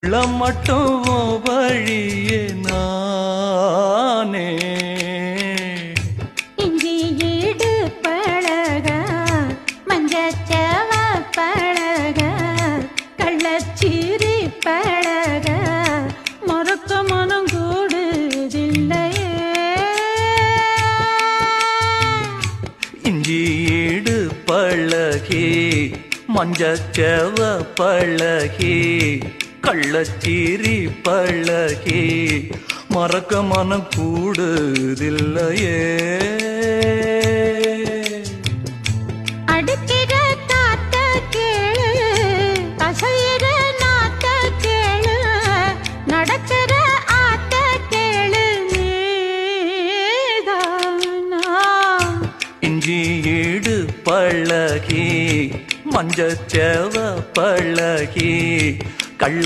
மட்டும் வழியே நானே இஞ்சி ஈடு பழக மஞ்சச்சவ பழக கள்ளச்சீரி பழக மறக்க மனம் கூடுதில்லையே இஞ்சி ஈடு பழகி மஞ்சச்சவ பழகி கள்ளச்சீரி பழகி மறக்க மனம் கூடுதில்லையே அடிக்கிற காத்த கேளு அசைகிற நாத்த கேளு நடக்கிற ஆத்த கேளு நீதானா இஞ்சி ஈடு பழகி மஞ்சச்சவ பழகி கள்ள